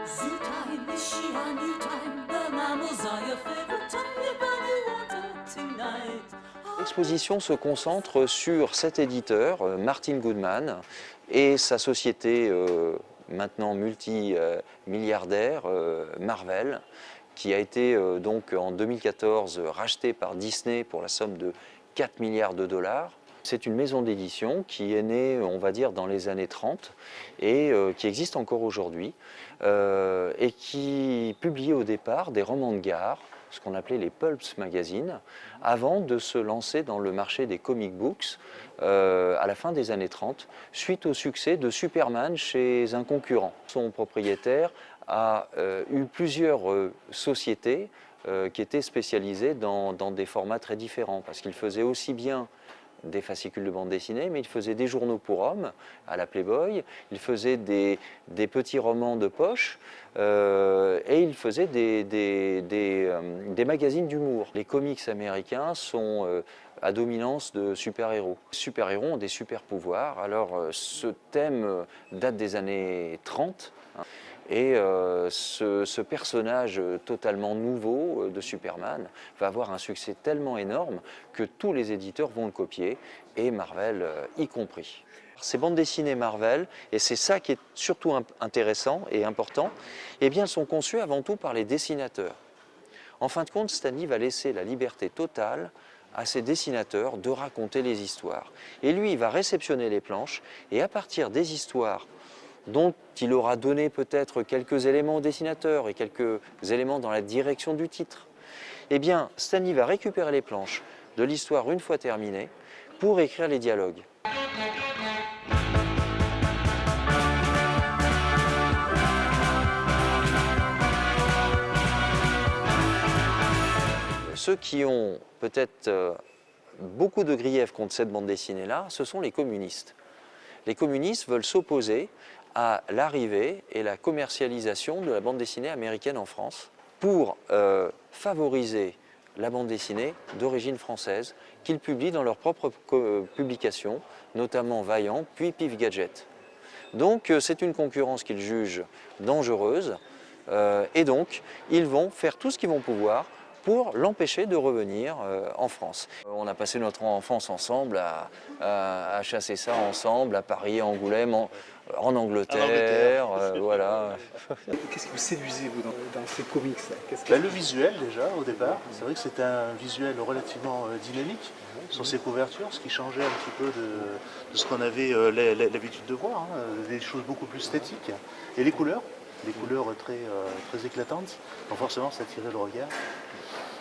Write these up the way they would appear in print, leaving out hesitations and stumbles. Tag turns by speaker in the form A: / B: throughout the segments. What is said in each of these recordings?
A: Zoo time, is she a new time? The mammals are your favorite time. You buy water tonight.
B: L'exposition se concentre sur cet éditeur, Martin Goodman, et sa société maintenant multimilliardaire, Marvel, qui a été donc en 2014 rachetée par Disney pour la somme de 4 milliards de dollars. C'est une maison d'édition qui est née, on va dire, dans les années 30 et qui existe encore aujourd'hui et qui publiait au départ des romans de gare, ce qu'on appelait les pulps magazines, avant de se lancer dans le marché des comic books à la fin des années 30, suite au succès de Superman chez un concurrent. Son propriétaire a eu plusieurs sociétés qui étaient spécialisées dans des formats très différents, parce qu'il faisait aussi bien des fascicules de bande dessinée, mais il faisait des journaux pour hommes à la Playboy, il faisait des petits romans de poche et il faisait des magazines d'humour. Les comics américains sont à dominance de super-héros. Les super-héros ont des super-pouvoirs, alors ce thème date des années 30. Et ce personnage totalement nouveau de Superman va avoir un succès tellement énorme que tous les éditeurs vont le copier, et Marvel y compris. Ces bandes dessinées Marvel, et c'est ça qui est surtout intéressant et important, eh bien, sont conçues avant tout par les dessinateurs. En fin de compte, Stan Lee va laisser la liberté totale à ses dessinateurs de raconter les histoires. Et lui, il va réceptionner les planches, et à partir des histoires dont il aura donné peut-être quelques éléments au dessinateur et quelques éléments dans la direction du titre, eh bien, Stan Lee va récupérer les planches de l'histoire une fois terminée pour écrire les dialogues. Ceux qui ont peut-être beaucoup de griefs contre cette bande dessinée-là, ce sont les communistes. Les communistes veulent s'opposer à l'arrivée et la commercialisation de la bande dessinée américaine en France pour favoriser la bande dessinée d'origine française qu'ils publient dans leurs propres publications, notamment Vaillant, puis Pif Gadget. Donc c'est une concurrence qu'ils jugent dangereuse et donc ils vont faire tout ce qu'ils vont pouvoir pour l'empêcher de revenir en France. On a passé notre enfance ensemble à chasser ça ensemble, à Paris, à Angoulême, en Angleterre, voilà.
C: Qu'est-ce que vous séduisez, vous, dans ces comics
D: Le visuel, déjà, au départ. C'est vrai que c'était un visuel relativement dynamique sur ses couvertures, ce qui changeait un petit peu de ce qu'on avait l'habitude de voir, hein, des choses beaucoup plus esthétiques. Et les couleurs très éclatantes, donc forcément ça attirait le regard.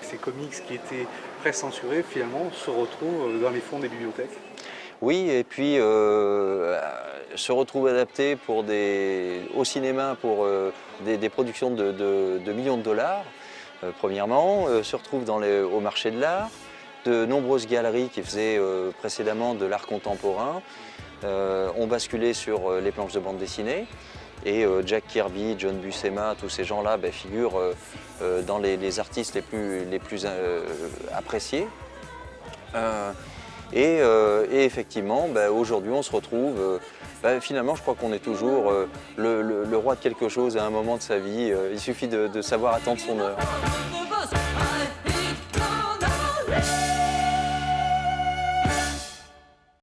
C: Ces comics qui étaient pré-censurés, finalement, se retrouvent dans les fonds des bibliothèques.
B: Oui, et puis se retrouvent adaptés au cinéma pour des productions de millions de dollars, premièrement, se retrouvent au marché de l'art. De nombreuses galeries qui faisaient précédemment de l'art contemporain ont basculé sur les planches de bande dessinée. Et Jack Kirby, John Buscema, tous ces gens-là figurent dans les artistes les plus appréciés. Et effectivement, aujourd'hui, on se retrouve, finalement, je crois qu'on est toujours le roi de quelque chose à un moment de sa vie. Il suffit de savoir attendre son heure.